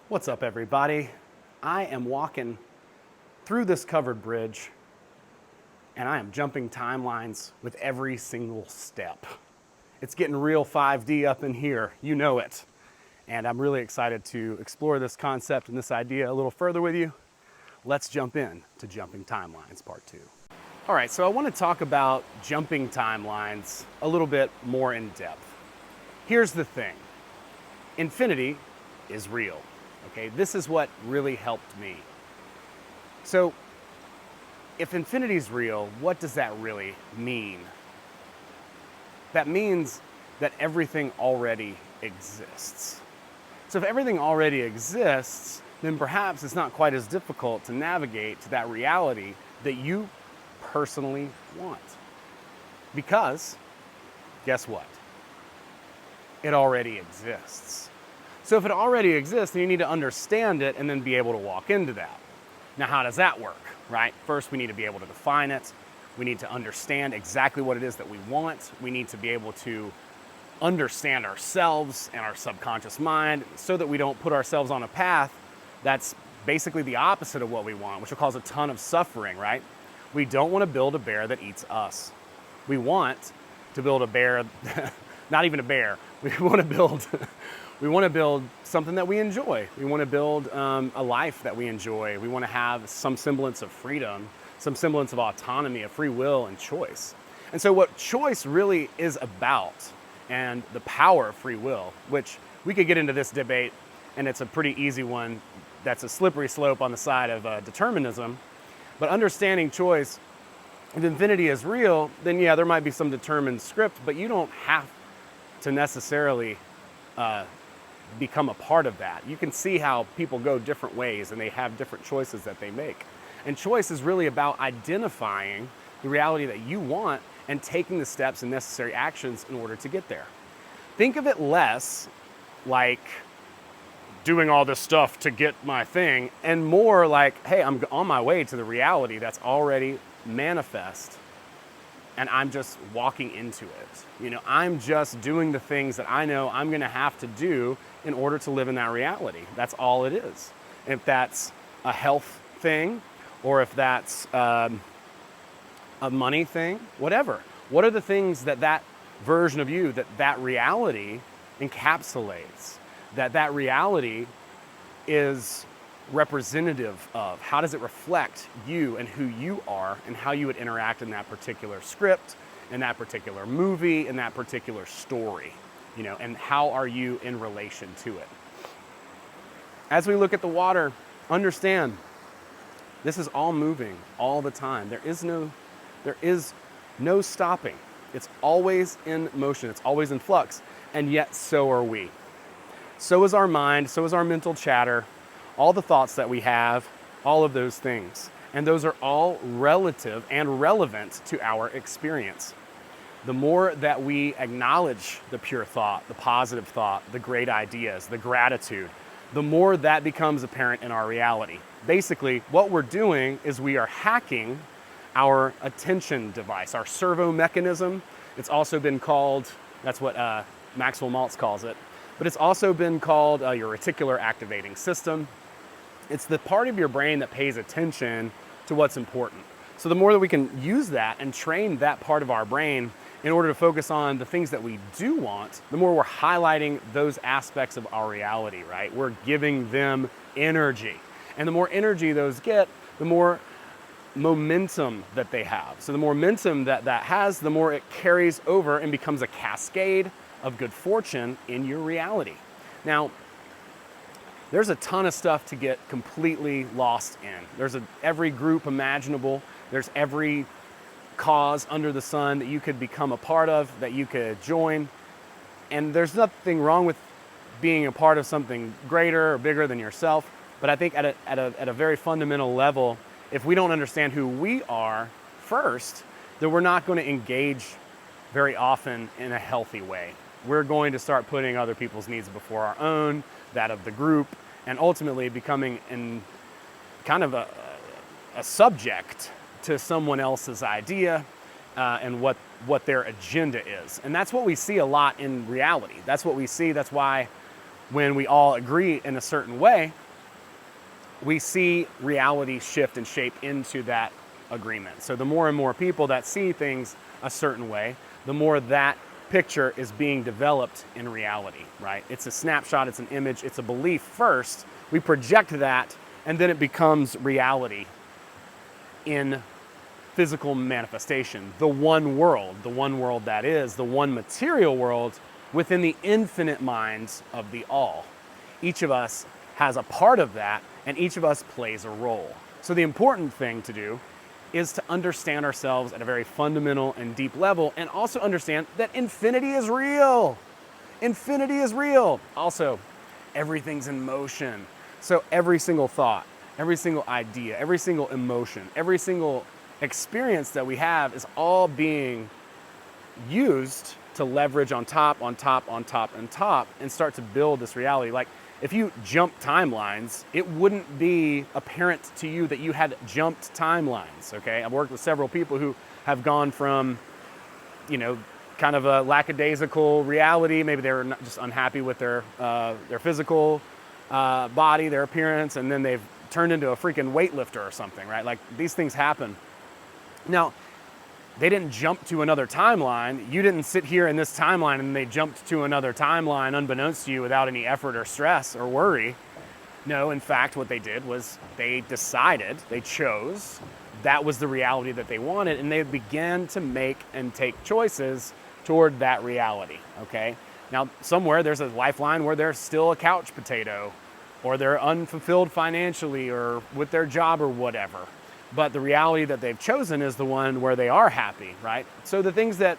What's up, everybody? I am walking through this covered bridge and I am jumping timelines with every single step. It's getting real 5D up in here, you know it. And I'm really excited to explore this concept and this idea a little further with you. Let's jump in to Jumping Timelines Part 2. All right, so I want to talk about jumping timelines a little bit more in depth. Here's the thing. Infinity is real. Okay, this is what really helped me. So, if infinity is real, what does that really mean? That means that everything already exists. So if everything already exists, then perhaps it's not quite as difficult to navigate to that reality that you personally want. Because, guess what? It already exists. So if it already exists, then you need to understand it and then be able to walk into that. Now, how does that work, right? First, we need to be able to define it. We need to understand exactly what it is that we want. We need to be able to understand ourselves and our subconscious mind so that we don't put ourselves on a path that's basically the opposite of what we want, which will cause a ton of suffering, right? We don't want to build a bear that eats us. We want to build a bear, not even a bear. We want to build something that we enjoy. We want to build a life that we enjoy. We want to have some semblance of freedom, some semblance of autonomy, of free will and choice. And so what choice really is about, and the power of free will, which we could get into this debate, and it's a pretty easy one that's a slippery slope on the side of determinism. But understanding choice, if infinity is real, then yeah, there might be some determined script, but you don't have to necessarily become a part of that. You can see how people go different ways and they have different choices that they make. And choice is really about identifying the reality that you want and taking the steps and necessary actions in order to get there. Think of it less like doing all this stuff to get my thing and more like, hey, I'm on my way to the reality that's already manifest and I'm just walking into it. You know, I'm just doing the things that I know I'm gonna have to do in order to live in that reality. That's all it is. If that's a health thing, or if that's a money thing, whatever. What are the things that version of you, that reality encapsulates, that reality is representative of? How does it reflect you and who you are and how you would interact in that particular script, in that particular movie, in that particular story, you know, and how are you in relation to it? As we look at the water, understand this is all moving all the time. There is no stopping. It's always in motion. It's always in flux. And yet so are we. So is our mind. So is our mental chatter. All the thoughts that we have, all of those things. And those are all relative and relevant to our experience. The more that we acknowledge the pure thought, the positive thought, the great ideas, the gratitude, the more that becomes apparent in our reality. Basically, what we're doing is we are hacking our attention device, our servo mechanism. It's also been called, that's what Maxwell Maltz calls it, but it's also been called your reticular activating system. It's the part of your brain that pays attention to what's important. So the more that we can use that and train that part of our brain in order to focus on the things that we do want, the more we're highlighting those aspects of our reality, right? We're giving them energy. And the more energy those get, the more momentum that they have. So the more momentum that has, the more it carries over and becomes a cascade of good fortune in your reality. Now, there's a ton of stuff to get completely lost in. There's every group imaginable. There's every cause under the sun that you could become a part of, that you could join. And there's nothing wrong with being a part of something greater or bigger than yourself. But I think at a very fundamental level, if we don't understand who we are first, then we're not going to engage very often in a healthy way. We're going to start putting other people's needs before our own, that of the group, and ultimately becoming in kind of a subject to someone else's idea and what their agenda is. And that's what we see a lot in reality. That's what we see. That's why when we all agree in a certain way, we see reality shift and shape into that agreement. So the more and more people that see things a certain way, the more that picture is being developed in reality, right? It's a snapshot, it's an image, it's a belief first. We project that, and then it becomes reality in physical manifestation. The one world that is, the one material world within the infinite minds of the all. Each of us has a part of that, and each of us plays a role. So the important thing to do is to understand ourselves at a very fundamental and deep level, and also understand that infinity is real. Infinity is real. Also, everything's in motion. So every single thought, every single idea, every single emotion, every single experience that we have is all being used to leverage on top, on top, on top, and top, and start to build this reality. Like, if you jump timelines, it wouldn't be apparent to you that you had jumped timelines, okay? I've worked with several people who have gone from, kind of a lackadaisical reality. Maybe they were just unhappy with their physical body, their appearance, and then they've turned into a freaking weightlifter or something, right? Like, these things happen. Now, they didn't jump to another timeline. You didn't sit here in this timeline and they jumped to another timeline unbeknownst to you without any effort or stress or worry. No, in fact, what they did was they decided, they chose, that was the reality that they wanted, and they began to make and take choices toward that reality, okay? Now, somewhere there's a lifeline where they're still a couch potato, or they're unfulfilled financially or with their job or whatever. But the reality that they've chosen is the one where they are happy, right? So the things that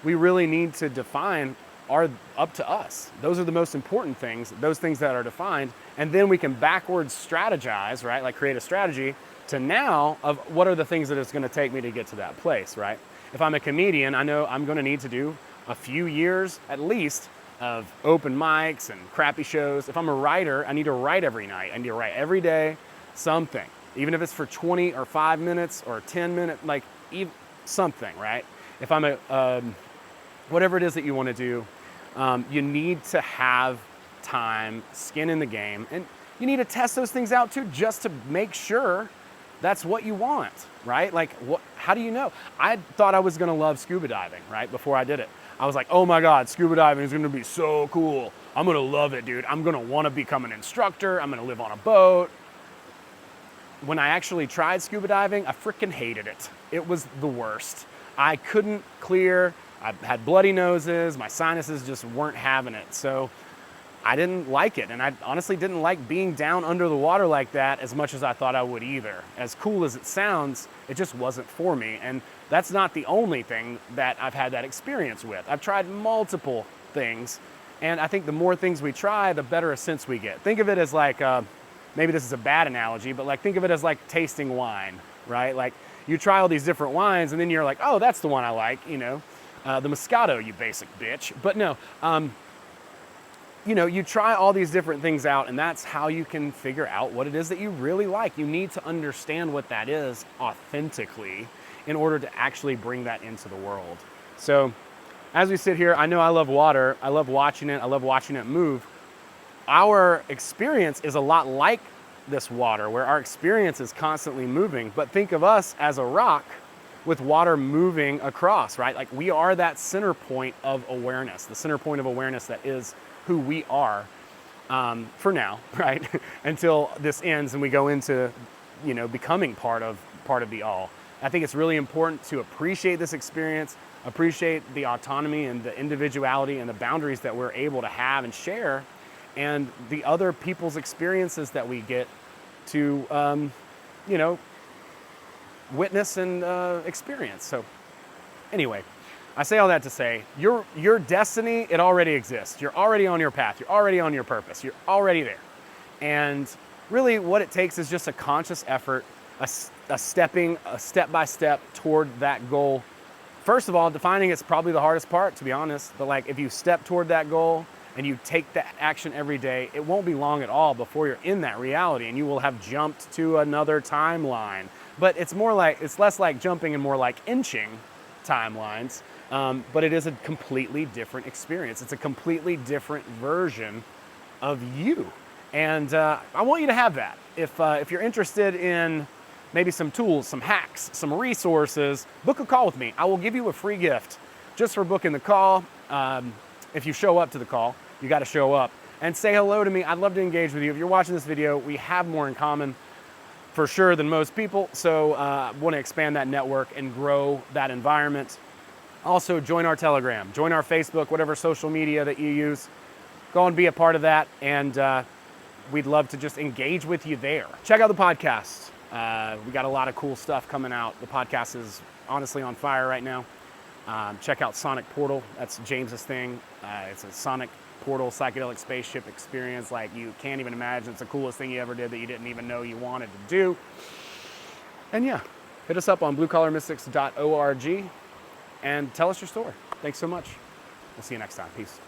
we really need to define are up to us. Those are the most important things, those things that are defined. And then we can backwards strategize, right? Like, create a strategy to now of what are the things that it's going to take me to get to that place, right? If I'm a comedian, I know I'm going to need to do a few years at least of open mics and crappy shows. If I'm a writer, I need to write every night. I need to write every day something. Even if it's for 20 or 5 minutes or 10 minutes, like something, right? If I'm whatever it is that you want to do, you need to have time, skin in the game, and you need to test those things out too, just to make sure that's what you want, right? Like, how do you know? I thought I was going to love scuba diving, right? Before I did it, I was like, oh my God, scuba diving is going to be so cool. I'm going to love it, dude. I'm going to want to become an instructor. I'm going to live on a boat. When I actually tried scuba diving, I freaking hated it. It was the worst. I couldn't clear. I had bloody noses. My sinuses just weren't having it. So I didn't like it. And I honestly didn't like being down under the water like that as much as I thought I would either. As cool as it sounds, it just wasn't for me. And that's not the only thing that I've had that experience with. I've tried multiple things. And I think the more things we try, the better a sense we get. Think of it as like, maybe this is a bad analogy, but like, think of it as like tasting wine, right? Like, you try all these different wines and then you're like, oh, that's the one I like, the Moscato, you basic bitch. But no, you try all these different things out, and that's how you can figure out what it is that you really like. You need to understand what that is authentically in order to actually bring that into the world. So as we sit here, I know I love water. I love watching it. I love watching it move. Our experience is a lot like this water, where our experience is constantly moving. But think of us as a rock with water moving across, right? Like, we are that center point of awareness, the center point of awareness that is who we are for now, right? Until this ends and we go into, becoming part of the all. I think it's really important to appreciate this experience, appreciate the autonomy and the individuality and the boundaries that we're able to have and share, and the other people's experiences that we get to, witness and experience. So anyway, I say all that to say, your destiny, it already exists. You're already on your path. You're already on your purpose. You're already there. And really what it takes is just a conscious effort, a step-by-step toward that goal. First of all, defining it's probably the hardest part, to be honest. But like, if you step toward that goal and you take that action every day, it won't be long at all before you're in that reality and you will have jumped to another timeline. But it's less like jumping and more like inching timelines. But it is a completely different experience. It's a completely different version of you. And I want you to have that. If you're interested in maybe some tools, some hacks, some resources, book a call with me. I will give you a free gift just for booking the call. If you show up to the call, you got to show up and say hello to me. I'd love to engage with you. If you're watching this video, we have more in common for sure than most people. So I want to expand that network and grow that environment. Also, join our Telegram, join our Facebook, whatever social media that you use. Go and be a part of that. And we'd love to just engage with you there. Check out the podcast. We got a lot of cool stuff coming out. The podcast is honestly on fire right now. Check out Sonic Portal. That's James's thing. It's a Sonic Portal psychedelic spaceship experience like you can't even imagine. It's the coolest thing you ever did that you didn't even know you wanted to do. And yeah, hit us up on bluecollarmystics.org and tell us your story. Thanks so much. We'll see you next time. Peace.